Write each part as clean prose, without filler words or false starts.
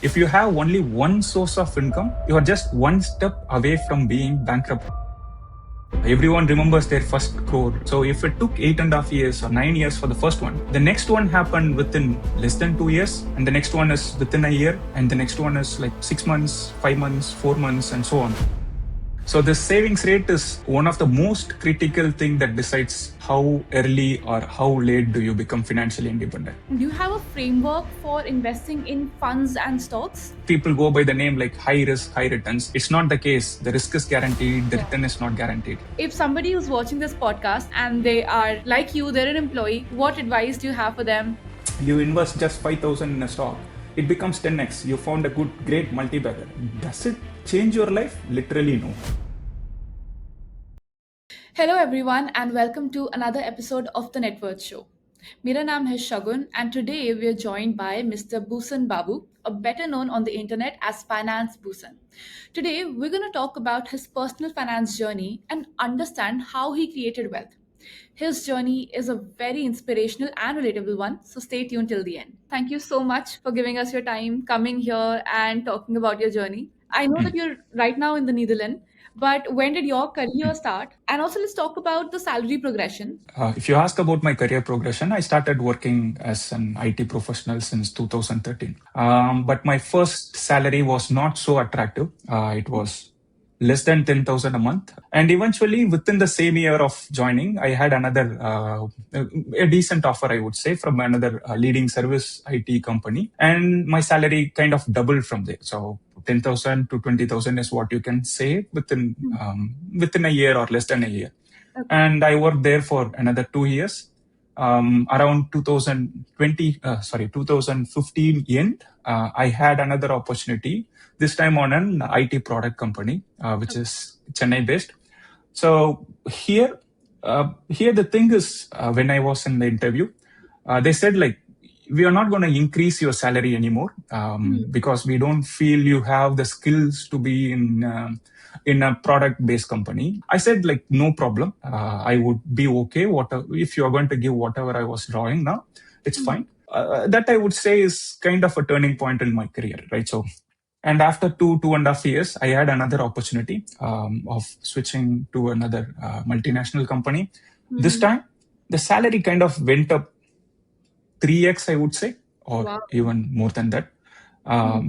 If you have only one source of income, you are just one step away from being bankrupt. Everyone remembers their first crore. So if it took 8.5 years or 9 years for the first one, the next one happened within less than 2 years, and the next one is within a year, and the next one is like 6 months, 5 months, 4 months, and so on. So the savings rate is one of the most critical thing that decides how early or how late do you become financially independent. Do you have a framework for investing in funds and stocks? People go by the name like high risk, high returns. It's not the case. The risk is guaranteed, the return is not guaranteed. If somebody who's watching this podcast and they are like you, they're an employee, what advice do you have for them? You invest just 5,000 in a stock, it becomes 10x. You found a great multi-bagger. Does it change your life? Literally no. Hello everyone and welcome to another episode of the Net Worth Show. Mera naam hai Shagun and today we are joined by Mr. Boosan Babu, better known on the internet as Finance Boosan. Today we're going to talk about his personal finance journey and understand how he created wealth. His journey is a very inspirational and relatable one, so stay tuned till the end. Thank you so much for giving us your time, coming here and talking about your journey. I know that you're right now in the Netherlands, but when did your career start? And also let's talk about the salary progression. If you ask about my career progression, I started working as an IT professional since 2013. But my first salary was not so attractive. It was less than 10,000 a month. And eventually, within the same year of joining, I had another, a decent offer, I would say, from another leading service IT company. And my salary kind of doubled from there. So 10,000 to 20,000 is what you can say within a year or less than a year. Okay. And I worked there for another 2 years. Around 2015 end, I had another opportunity, this time on an IT product company, which is Chennai based. So here the thing is, when I was in the interview, they said like, we are not going to increase your salary anymore because we don't feel you have the skills to be in a product-based company. I said like, no problem. I would be okay. If you are going to give whatever I was drawing now, it's fine. That I would say is kind of a turning point in my career, right? So, and after 2.5 years, I had another opportunity of switching to another multinational company. This time, the salary kind of went up 3x, I would say, or even more than that.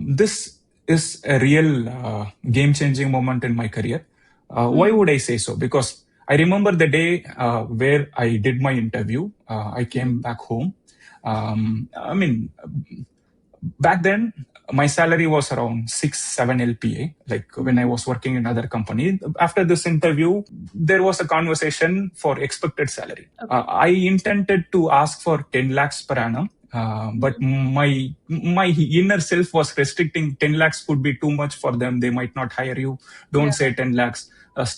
This is a real game-changing moment in my career. Why would I say so? Because I remember the day where I did my interview. I came back home. Back then, my salary was around 6-7 LPA, like when I was working in another company. After this interview, there was a conversation for expected salary. Okay. I intended to ask for 10 lakhs per annum. But my inner self was restricting. 10 lakhs could be too much for them. They might not hire you. Don't say 10 lakhs.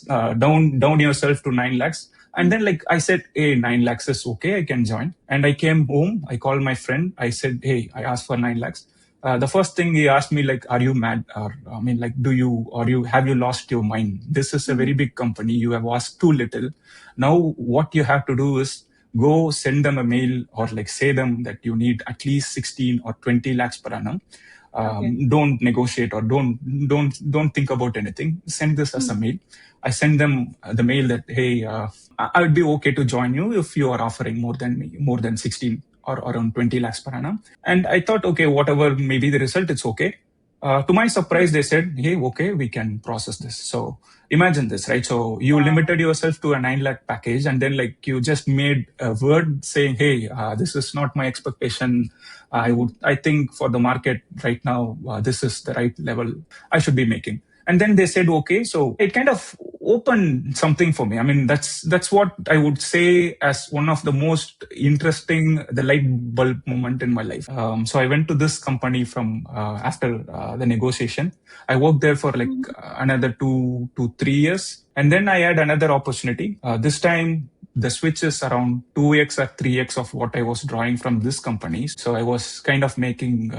Down yourself to 9 lakhs. And then like I said, hey, 9 lakhs is okay. I can join. And I came home. I called my friend. I said, hey, I asked for 9 lakhs. The first thing he asked me, like, are you mad? Or, have you lost your mind? This is a very big company. You have asked too little. Now what you have to do is go send them a mail or like say them that you need at least 16 or 20 lakhs per annum. Don't negotiate or don't think about anything. Send this as a mail. I send them the mail that, hey, I would be okay to join you if you are offering more than 16 or around 20 lakhs per annum. And I thought, okay, whatever may be the result, it's okay. To my surprise, they said, hey, okay, we can process this. So imagine this, right? So you limited yourself to a 9 lakh package and then like you just made a word saying, hey, this is not my expectation. I think for the market right now, this is the right level I should be making. And then they said, okay, so it kind of opened something for me. I mean, that's what I would say as one of the most interesting, the light bulb moment in my life. So I went to this company from after the negotiation. I worked there for like another 2 to 3 years. And then I had another opportunity. This time, the switch is around 2x or 3x of what I was drawing from this company. So I was kind of making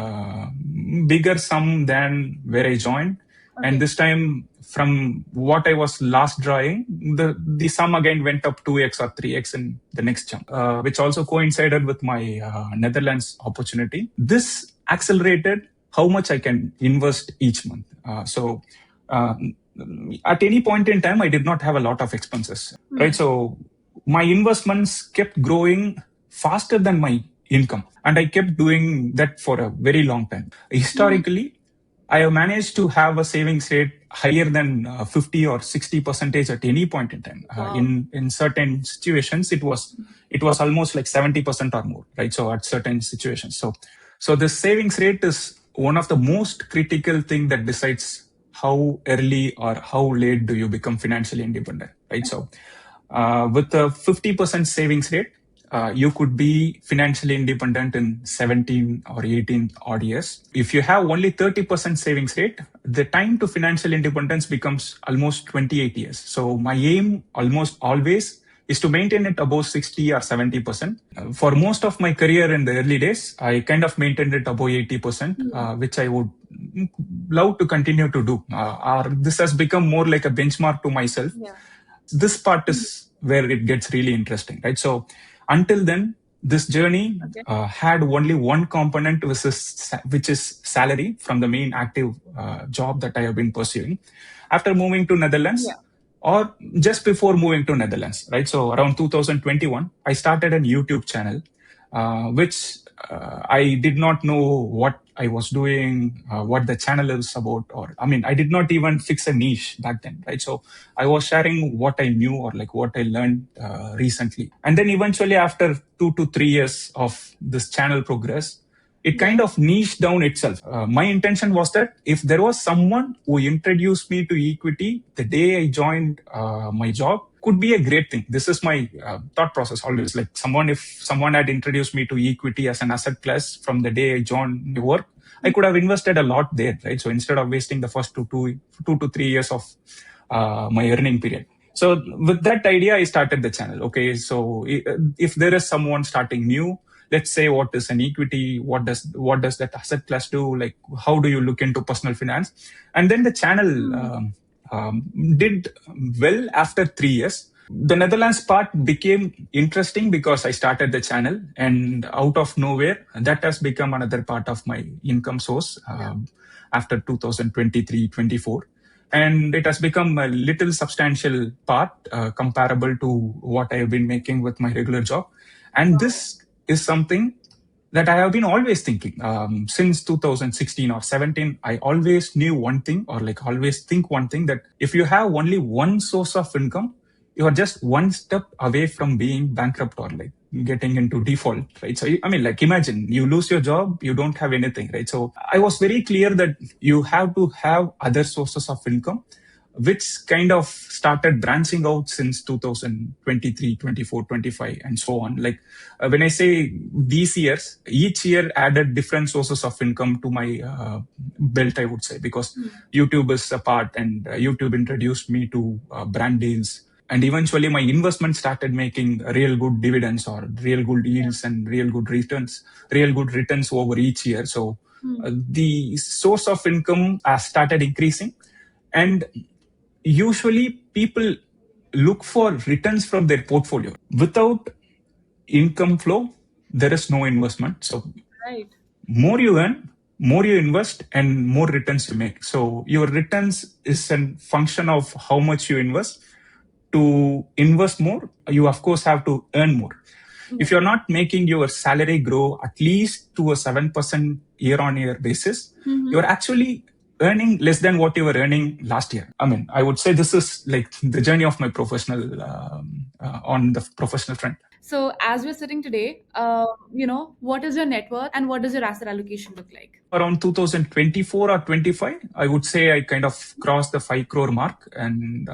bigger sum than where I joined. Okay. And this time, from what I was last drawing, the sum again went up 2x or 3x in the next jump, which also coincided with my Netherlands opportunity. This accelerated how much I can invest each month. At any point in time, I did not have a lot of expenses, right? So my investments kept growing faster than my income. And I kept doing that for a very long time. Historically, I have managed to have a savings rate higher than 50 or 60 percentage at any point in time. In certain situations, it was almost like 70% or more, right? So at certain situations. So the savings rate is one of the most critical thing that decides how early or how late do you become financially independent, right? So with a 50% savings rate, you could be financially independent in 17 or 18 odd years. If you have only 30% savings rate, the time to financial independence becomes almost 28 years. So my aim almost always is to maintain it above 60 or 70%. For most of my career in the early days, I kind of maintained it above 80%, which I would love to continue to do. Or this has become more like a benchmark to myself. This part is where it gets really interesting, right? So until then, this journey had only one component, which is salary from the main active job that I have been pursuing. After moving to Netherlands, or just before moving to Netherlands, right? So around 2021, I started a YouTube channel, which I did not know what I was doing, what the channel is about, I did not even fix a niche back then, right? So I was sharing what I knew or like what I learned recently. And then eventually after 2 to 3 years of this channel progress, it kind of niched down itself. My intention was that if there was someone who introduced me to equity the day I joined my job, could be a great thing. This is my thought process always. Like if someone had introduced me to equity as an asset class from the day I joined my work, I could have invested a lot there, right? So instead of wasting the first 2 to 3 years of my earning period. So with that idea, I started the channel. Okay, so if there is someone starting new, let's say what is an equity, what does that asset class do, like how do you look into personal finance? And then the channel did well after 3 years. The Netherlands part became interesting because I started the channel, and out of nowhere, that has become another part of my income source after 2023-24. And it has become a little substantial part comparable to what I have been making with my regular job. And this is something that I have been always thinking since 2016 or 17. I always knew one thing, or like always think one thing, that if you have only one source of income, you are just one step away from being bankrupt or like getting into default, right? So, imagine you lose your job, you don't have anything, right? So I was very clear that you have to have other sources of income, which kind of started branching out since 2023, 24, 25, and so on. Like when I say these years, each year added different sources of income to my belt, I would say, because YouTube is a part, and YouTube introduced me to brand deals. And eventually my investment started making real good dividends or real good yields and real good returns over each year. So the source of income started increasing. And usually people look for returns from their portfolio. Without income flow, there is no investment. So more you earn, more you invest, and more returns you make. So your returns is a function of how much you invest. To invest more, you of course have to earn more. If you're not making your salary grow at least to a 7% year-on-year basis, you're actually earning less than what you were earning last year. I would say this is like the journey of my professional on the professional front. So as we're sitting today, what is your net worth and what does your asset allocation look like? Around 2024 or 25, I would say I kind of crossed the 5 crore mark. And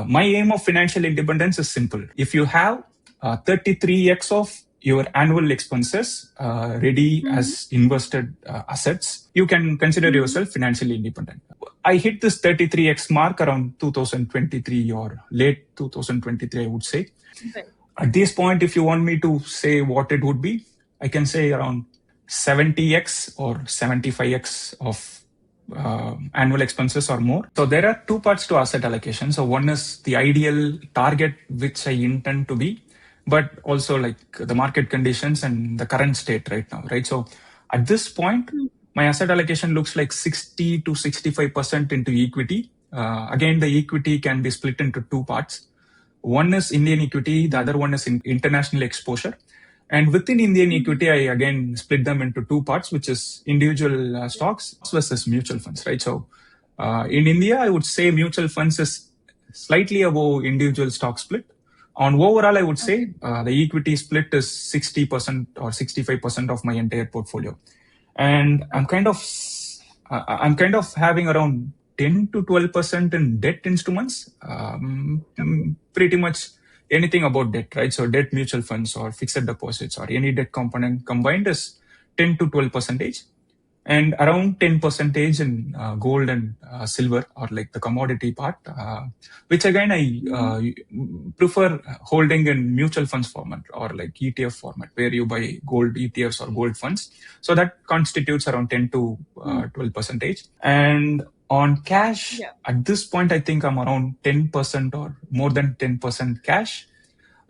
my aim of financial independence is simple. If you have 33x of your annual expenses ready as invested assets, you can consider yourself financially independent. I hit this 33x mark around 2023 or late 2023, I would say. Okay. At this point, if you want me to say what it would be, I can say around 70x or 75x of annual expenses or more. So there are two parts to asset allocation. So one is the ideal target which I intend to be, but also like the market conditions and the current state right now, right? So at this point, my asset allocation looks like 60 to 65% into equity. Again, the equity can be split into two parts. One is Indian equity, the other one is international exposure. And within Indian equity, I again split them into two parts, which is individual stocks versus mutual funds, right? So in India, I would say mutual funds is slightly above individual stock split. On overall, I would say the equity split is 60% or 65% of my entire portfolio. And I'm kind of having around 10 to 12% in debt instruments. Pretty much anything about debt, right? So debt mutual funds or fixed deposits or any debt component combined is 10 to 12 percentage, and around 10 percentage in gold and silver or like the commodity part, which again I prefer holding in mutual funds format or like ETF format where you buy gold ETFs or gold funds. So that constitutes around 10 to 12 percentage. And on cash, at this point, I think I'm around 10% or more than 10% cash.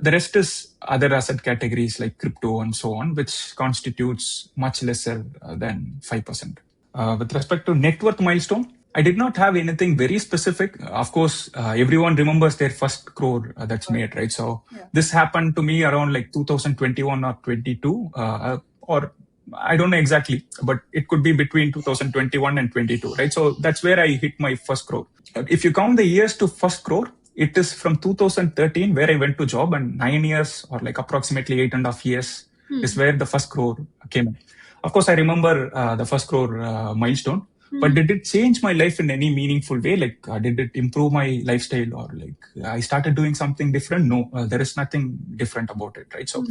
The rest is other asset categories like crypto and so on, which constitutes much lesser than 5%. With respect to net worth milestone, I did not have anything very specific. Of course, everyone remembers their first crore that's made, right? So this happened to me around like 2021 or 22, or I don't know exactly, but it could be between 2021 and 22, right? So that's where I hit my first crore. If you count the years to first crore, it is from 2013 where I went to job, and 9 years or like approximately 8.5 years is where the first crore came in. Of course, I remember the first crore milestone, but did it change my life in any meaningful way? Like, did it improve my lifestyle or like I started doing something different? No, there is nothing different about it, right? So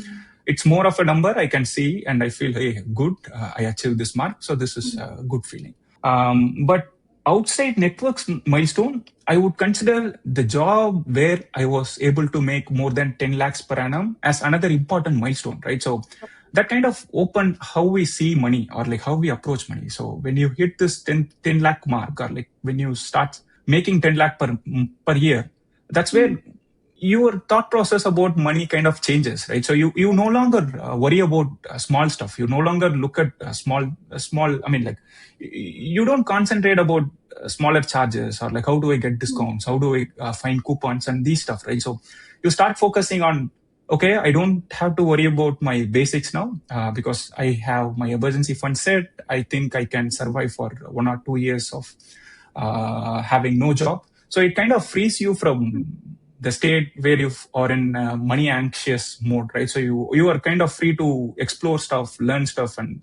it's more of a number I can see and I feel, hey, good, I achieved this mark. So this is a good feeling. But outside networks milestone, I would consider the job where I was able to make more than 10 lakhs per annum as another important milestone, right? So that kind of opened how we see money or like how we approach money. So when you hit this 10 lakh mark or like when you start making 10 lakh per year, that's where your thought process about money kind of changes, right? So you no longer worry about small stuff. You no longer look at small, I mean, like you don't concentrate about smaller charges or like how do I get discounts? How do I find coupons and these stuff, right? So you start focusing on, okay, I don't have to worry about my basics now because I have my emergency fund set. I think I can survive for 1 or 2 years of having no job. So it kind of frees you from the state where you are in money anxious mode, right? So you are kind of free to explore stuff, learn stuff, and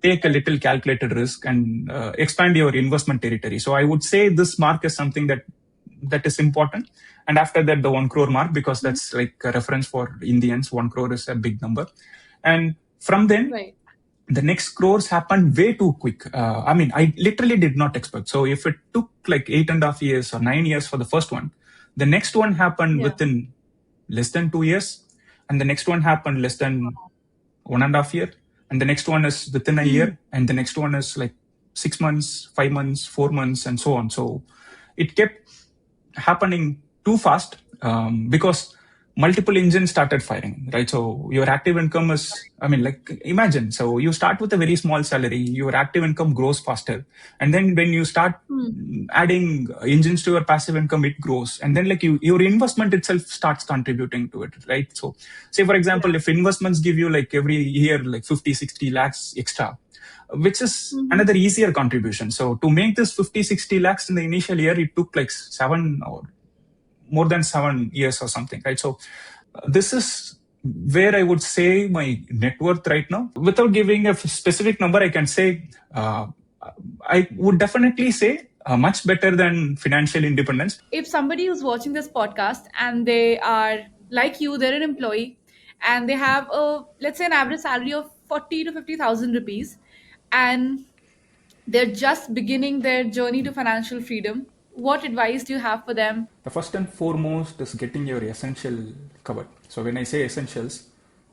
take a little calculated risk and expand your investment territory. So I would say this mark is something that is important. And after that, the 1 crore mark, because that's like a reference for Indians, 1 crore is a big number. And from then, the next crores happened way too quick. I mean, I literally did not expect. So if it took like 8.5 years or 9 years for the first one, the next one happened within less than 2 years. And the next one happened less than 1.5 year. And the next one is within a year. And the next one is like 6 months, 5 months, 4 months, and so on. So it kept happening too fast because multiple engines started firing, right? So your active income is, I mean, like imagine, so you start with a very small salary, your active income grows faster. And then when you start adding engines to your passive income, it grows. And then like your investment itself starts contributing to it, right? So say, for example, if investments give you like every year, like 50, 60 lakhs extra, which is another easier contribution. So to make this 50, 60 lakhs in the initial year, it took like 7 or more than 7 years or something, right? So this is where I would say my net worth right now. Without giving a specific number, I can say I would definitely say much better than financial independence. If somebody who's watching this podcast and they are like you, they're an employee and they have let's say an average salary of 40 to 50,000 rupees, and they're just beginning their journey to financial freedom, what advice do you have for them? The first and foremost is getting your essential covered. So when I say essentials,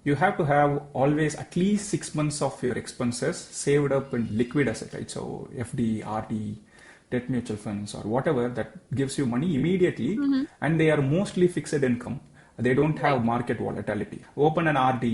you have to have always at least 6 months of your expenses saved up in liquid asset, right? So FD, RD, debt mutual funds or whatever that gives you money immediately, and they are mostly fixed income. They don't have market volatility. Open an RD,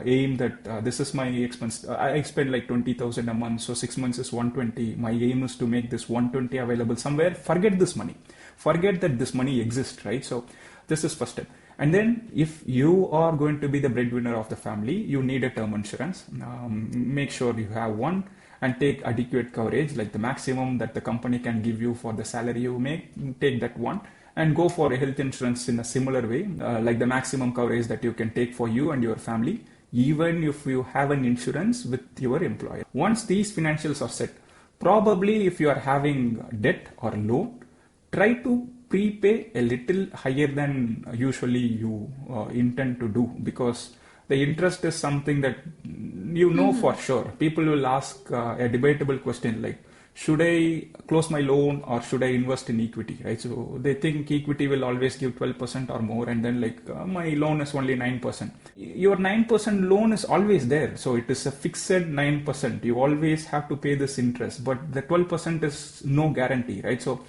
aim that this is my expense. I spend like 20,000 a month, so 6 months is 120. My aim is to make this 120 available somewhere. Forget this money. Forget that this money exists, right? So this is first step. And then if you are going to be the breadwinner of the family, you need a term insurance. Make sure you have one and take adequate coverage, like the maximum that the company can give you for the salary you make, take that one. And go for a health insurance in a similar way, like the maximum coverage that you can take for you and your family, even if you have an insurance with your employer. Once these financials are set, probably if you are having debt or loan, try to prepay a little higher than usually you intend to do, because the interest is something that you know for sure. People will ask a debatable question like, should I close my loan or should I invest in equity, right? So they think equity will always give 12% or more, and then like my loan is only 9%. Your 9% loan is always there. So it is a fixed 9%. You always have to pay this interest, but the 12% is no guarantee, right? So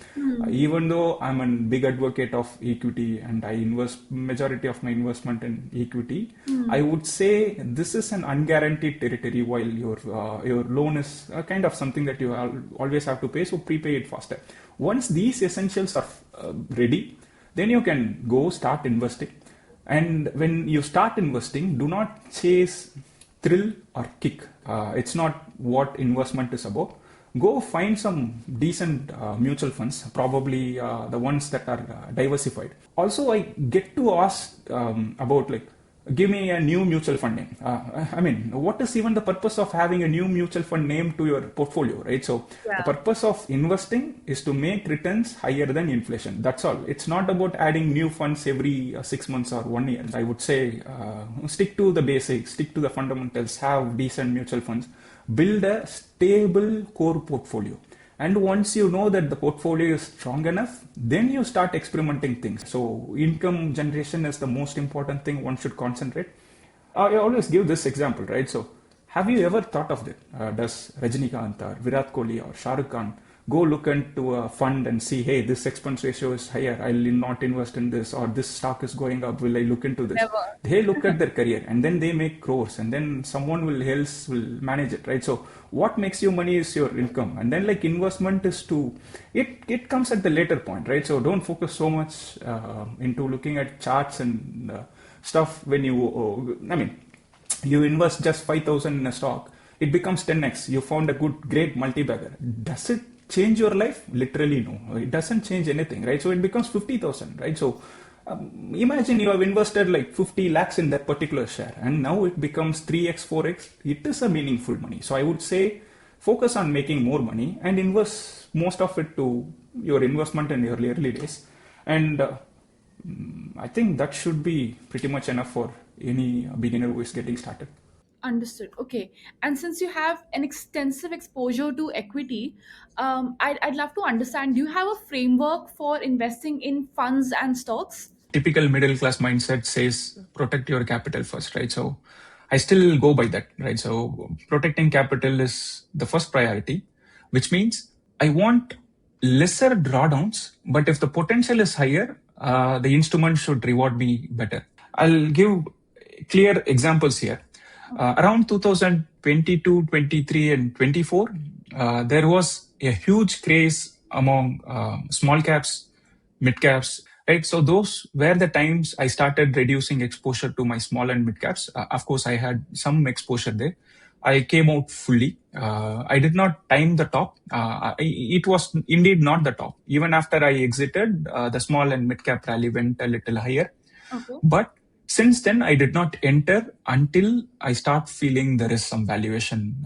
even though I'm a big advocate of equity and I invest majority of my investment in equity, I would say this is an unguaranteed territory, while your loan is kind of something that you always have to pay, so prepay it faster. Once these essentials are ready, then you can go start investing. And when you start investing, do not chase thrill or kick. It's not what investment is about. Go find some decent mutual funds, probably the ones that are diversified. Also, I get to ask about like, give me a new mutual fund name. I mean, what is even the purpose of having a new mutual fund name to your portfolio, right? So the purpose of investing is to make returns higher than inflation. That's all. It's not about adding new funds every 6 months or 1 year. I would say stick to the basics, stick to the fundamentals, have decent mutual funds, build a stable core portfolio. And once you know that the portfolio is strong enough, then you start experimenting things. So income generation is the most important thing one should concentrate. I always give this example, right? So have you ever thought of that? Does Rajinikanth or Virat Kohli or Shah Rukh Khan go look into a fund and see, hey, this expense ratio is higher, I'll not invest in this, or this stock is going up, will I look into this? Never. They look at their career and then they make crores, and then someone else will manage it, right? So what makes you money is your income, and then like investment is it comes at the later point, right? So don't focus so much into looking at charts and stuff. When you invest just 5,000 in a stock, it becomes 10x. You found a great multi-bagger. Does it change your life? Literally no. It doesn't change anything, right? So it becomes 50,000, right? So imagine you have invested like 50 lakhs in that particular share, and now it becomes 3x, 4x. It is a meaningful money. So I would say focus on making more money and invest most of it to your investment in your early days. And I think that should be pretty much enough for any beginner who is getting started. Understood. Okay. And since you have an extensive exposure to equity, I'd love to understand, do you have a framework for investing in funds and stocks? Typical middle class mindset says protect your capital first, right? So I still go by that, right? So protecting capital is the first priority, which means I want lesser drawdowns, but if the potential is higher, the instrument should reward me better. I'll give clear examples here. Around 2022, 23, and 24, there was a huge craze among small caps, mid caps, right? So those were the times I started reducing exposure to my small and mid caps. Of course, I had some exposure there. I came out fully. I did not time the top. It was indeed not the top. Even after I exited, the small and mid cap rally went a little higher. Okay. But since then, I did not enter until I start feeling there is some valuation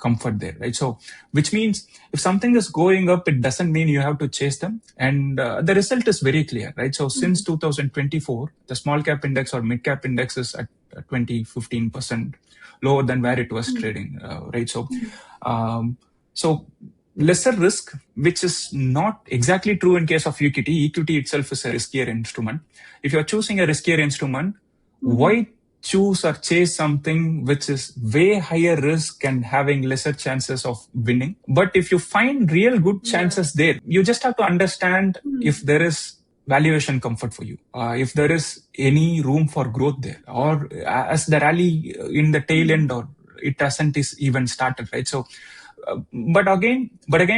comfort there, right? So, which means if something is going up, it doesn't mean you have to chase them. And the result is very clear, right? So, since 2024, the small cap index or mid cap index is at 15% lower than where it was trading, right? So, lesser risk, which is not exactly true in case of equity. Equity itself is a riskier instrument. If you're choosing a riskier instrument, why choose or chase something which is way higher risk and having lesser chances of winning? But if you find real good chances there, you just have to understand if there is valuation comfort for you. If there is any room for growth there, or as the rally in the tail end, or it hasn't is even started, right? So, but again,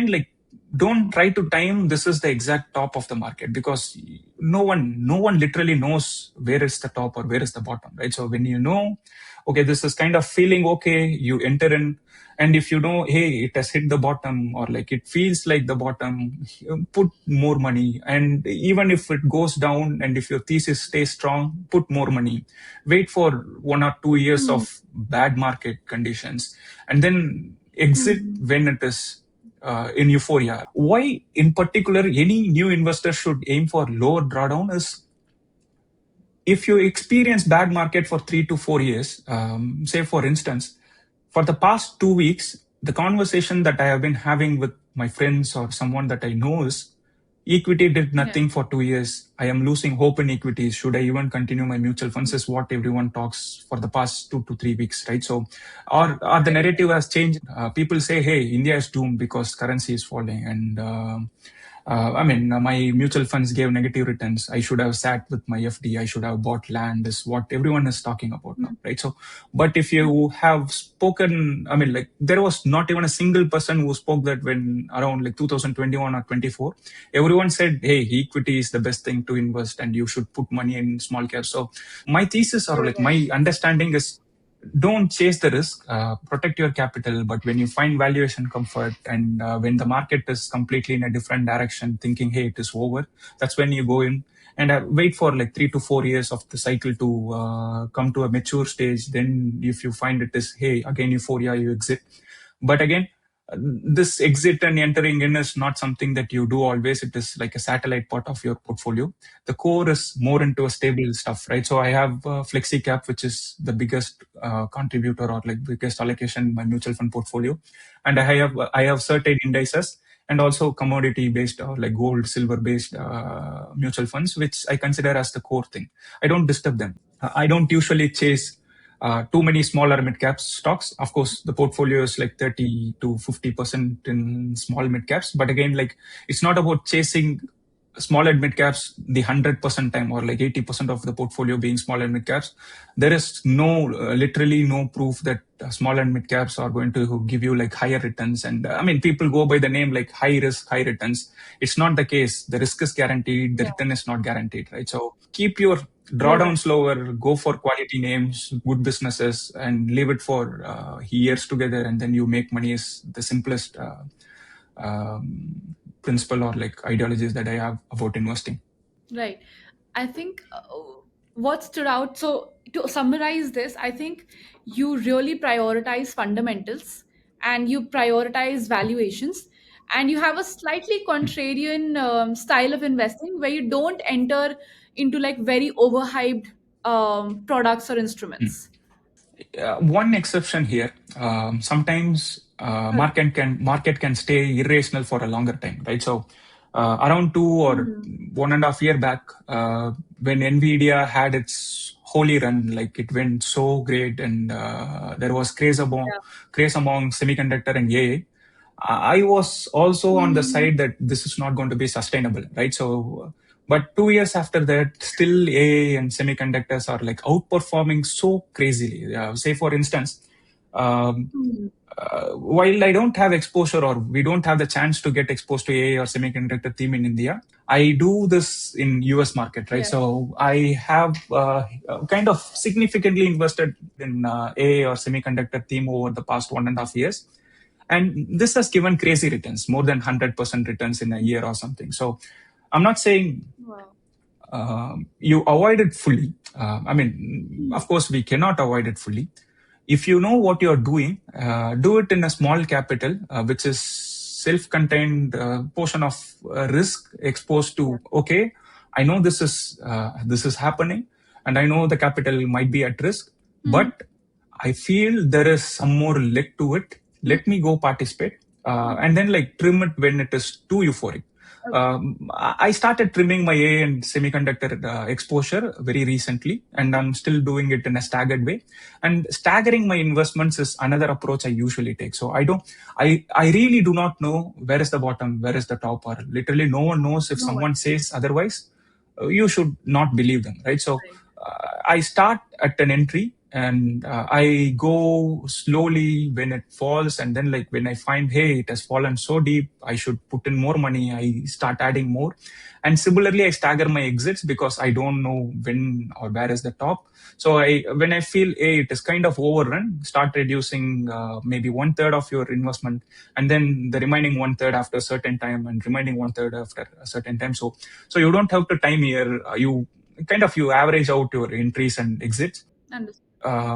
like, don't try to time this is the exact top of the market, because no one literally knows where is the top or where is the bottom, right? So when you know, okay, this is kind of feeling okay, you enter in. And if you know, hey, it has hit the bottom, or like it feels like the bottom, put more money. And even if it goes down, and if your thesis stays strong, put more money. Wait for 1 or 2 years of bad market conditions, and then exit when it is in euphoria. Why, in particular, any new investor should aim for lower drawdown is, if you experience bad market for 3 to 4 years, say for instance, for the past 2 weeks, the conversation that I have been having with my friends or someone that I know is, equity did nothing for 2 years. I am losing hope in equities. Should I even continue my mutual funds? Is what everyone talks for the past 2 to 3 weeks, right? So, or the narrative has changed. People say, hey, India is doomed because currency is falling. And my mutual funds gave negative returns. I should have sat with my FD. I should have bought land, is what everyone is talking about now, right? So, but if you have spoken, like, there was not even a single person who spoke that when around like 2021 or 24, everyone said, hey, equity is the best thing to invest and you should put money in small caps. So my thesis, or like my understanding is, don't chase the risk, protect your capital. But when you find valuation comfort, and when the market is completely in a different direction, thinking, hey, it is over, that's when you go in. And wait for like 3 to 4 years of the cycle to come to a mature stage. Then if you find it is, hey, again, euphoria, you exit. But again, this exit and entering in is not something that you do always. It is like a satellite part of your portfolio. The core is more into a stable stuff, right? So I have flexi cap, which is the biggest contributor, or like biggest allocation in my mutual fund portfolio. And I have certain indices, and also commodity based, or like gold, silver based mutual funds, which I consider as the core thing. I don't disturb them. I don't usually chase too many smaller mid caps stocks. Of course, the portfolio is like 30 to 50% in small mid caps. But again, like, it's not about chasing small and mid caps the 100% time, or like 80% of the portfolio being small and mid caps. There is literally no proof that small and mid caps are going to give you like higher returns. And people go by the name like high risk, high returns. It's not the case. The risk is guaranteed. The return is not guaranteed, right? So keep your drawdowns lower, go for quality names, good businesses, and leave it for years together. And then you make money is the simplest principle, or like ideologies that I have about investing. Right. I think what stood out, so to summarize this, I think you really prioritize fundamentals and you prioritize valuations, and you have a slightly contrarian style of investing where you don't enter into like very overhyped products or instruments. One exception here. Sometimes market can stay irrational for a longer time, right? So around 1.5 year back, when Nvidia had its holy run, like it went so great, and there was craze among semiconductor and AI. I was also on the side that this is not going to be sustainable, right? So, but 2 years after that, still AI and semiconductors are like outperforming so crazily. Say, for instance, while I don't have exposure, or we don't have the chance to get exposed to AI or semiconductor theme in India, I do this in US market, right? So I have kind of significantly invested in AI or semiconductor theme over the past 1.5 years. And this has given crazy returns, more than 100% returns in a year or something. So I'm not saying you avoid it fully. Of course, we cannot avoid it fully. If you know what you're doing, do it in a small capital, which is self-contained portion of risk exposed to, okay, I know this is happening, and I know the capital might be at risk, but I feel there is some more leg to it. Let me go participate, and then like trim it when it is too euphoric. I started trimming my AI and semiconductor exposure very recently, and I'm still doing it in a staggered way. And staggering my investments is another approach I usually take. So I really do not know where is the bottom, where is the top, or literally no one knows. If someone says otherwise, you should not believe them, right? So I start at an entry and I go slowly when it falls, and then like when I find, hey, it has fallen so deep, I should put in more money, I start adding more. And similarly, I stagger my exits because I don't know when or where is the top. So when I feel, hey, it is kind of overrun, start reducing maybe one third of your investment, and then the remaining one third after a certain time, and remaining one third after a certain time. So you don't have to time here. You average out your entries and exits.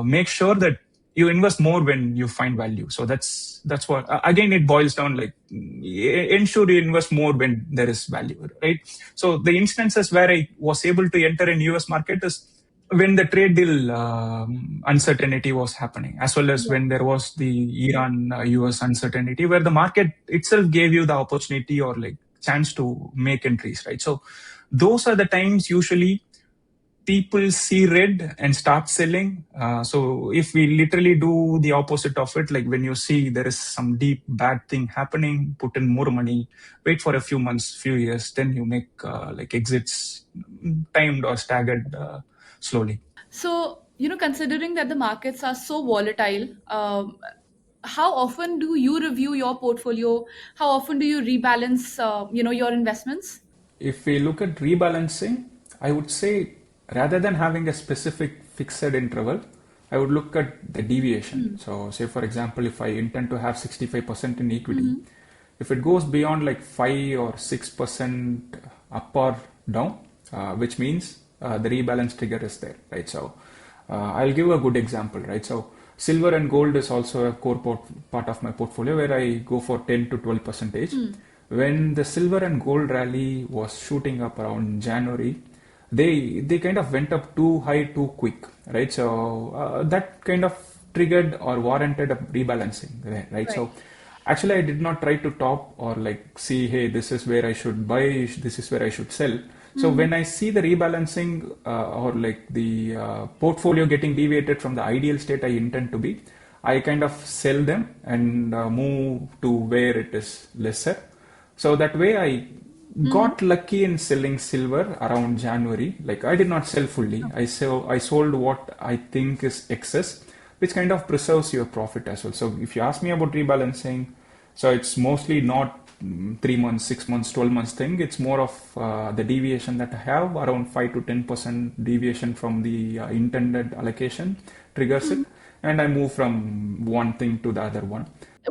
Make sure that you invest more when you find value. So that's what, again, it boils down, like, ensure you invest more when there is value, right? So the instances where I was able to enter in US market is when the trade deal uncertainty was happening, as well as when there was the Iran US uncertainty, where the market itself gave you the opportunity or like chance to make entries, right? So those are the times usually people see red and start selling. So if we literally do the opposite of it, like when you see there is some deep bad thing happening, put in more money, wait for a few months, few years, then you make like exits timed or staggered slowly. So, considering that the markets are so volatile, how often do you review your portfolio? How often do you rebalance, your investments? If we look at rebalancing, I would say rather than having a specific fixed interval, I would look at the deviation. So, say for example, if I intend to have 65% in equity, if it goes beyond like 5 or 6% up or down, which means the rebalance trigger is there, right? So, I'll give a good example, right? So, silver and gold is also a core part of my portfolio where I go for 10 to 12 percentage. When the silver and gold rally was shooting up around January, they kind of went up too high too quick, right? So that kind of triggered or warranted a rebalancing, right? So actually, I did not try to top or like see, hey, this is where I should buy, this is where I should sell. So when I see the rebalancing or like the portfolio getting deviated from the ideal state I intend to be, I kind of sell them and move to where it is lesser. So that way I got lucky in selling silver around January. Like I did not sell fully. I sold what I think is excess, which kind of preserves your profit as well. So if you ask me about rebalancing, so it's mostly not 3 months, 6 months, 12 months thing. It's more of the deviation that I have, around 5 to 10% deviation from the intended allocation triggers it, and I move from one thing to the other one.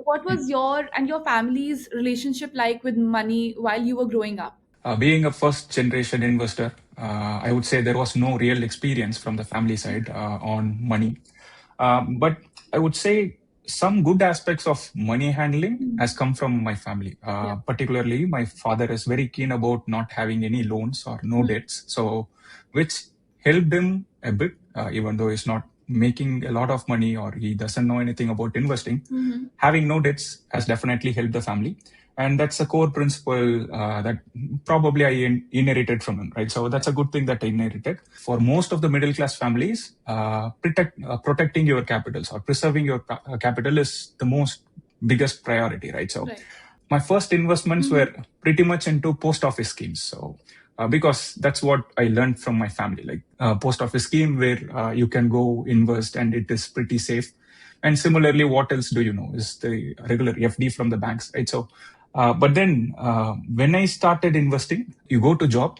What was your and your family's relationship like with money while you were growing up? Being a first generation investor, I would say there was no real experience from the family side on money. But I would say some good aspects of money handling has come from my family. Particularly, my father is very keen about not having any loans or no debts. So, which helped him a bit, even though he's not making a lot of money or he doesn't know anything about investing. Having no debts has definitely helped the family. And that's a core principle that probably I inherited from him, right? So that's a good thing that I inherited. For most of the middle class families, protecting your capitals or preserving your capital is the most biggest priority, right? So my first investments were pretty much into post office schemes. So because that's what I learned from my family, like post office scheme where you can go invest and it is pretty safe. And similarly, what else do you know is the regular FD from the banks, right? So, but then when I started investing, you go to job,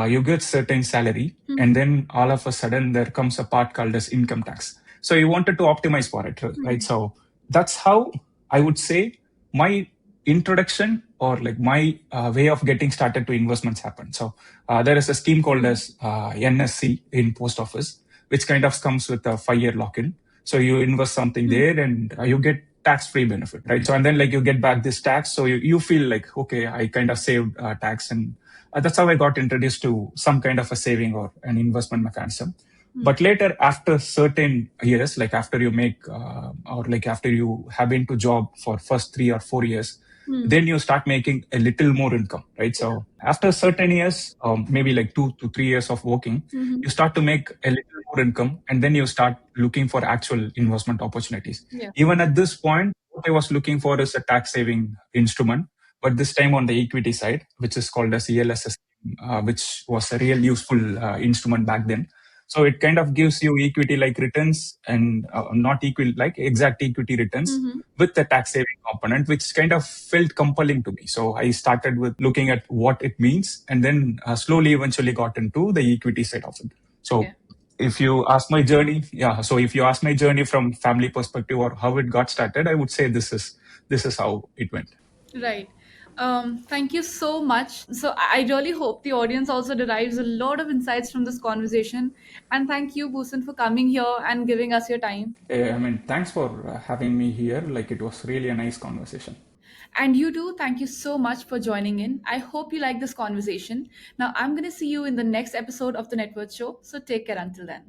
you get certain salary, and then all of a sudden there comes a part called as income tax. So you wanted to optimize for it, right? So that's how I would say my introduction or like my way of getting started to investments happened. So there is a scheme called as NSC in post office, which kind of comes with a 5-year lock-in. So you invest something there and you get tax-free benefit, right? So and then like you get back this tax. So you feel like, okay, I kind of saved tax. And that's how I got introduced to some kind of a saving or an investment mechanism. But later, after certain years, like after you make or like after you have been to job for first 3 or 4 years, then you start making a little more income, right? So after certain years, maybe like 2 to 3 years of working, you start to make a little more income, and then you start looking for actual investment opportunities. Even at this point, what I was looking for is a tax saving instrument, but this time on the equity side, which is called as ELSS. which was a real useful instrument back then. So it kind of gives you equity like returns and not equal like exact equity returns with the tax saving component, which kind of felt compelling to me. So I started with looking at what it means and then slowly eventually got into the equity side of it. So Okay. if you ask my journey, so if you ask my journey from family perspective or how it got started, I would say this is how it went. Right. Thank you so much. So I really hope the audience also derives a lot of insights from this conversation. And thank you, Boosan, for coming here and giving us your time. I mean, thanks for having me here. Like, it was really a nice conversation. And you too, thank you so much for joining in. I hope you like this conversation. Now, I'm going to see you in the next episode of The Network Show. So take care until then.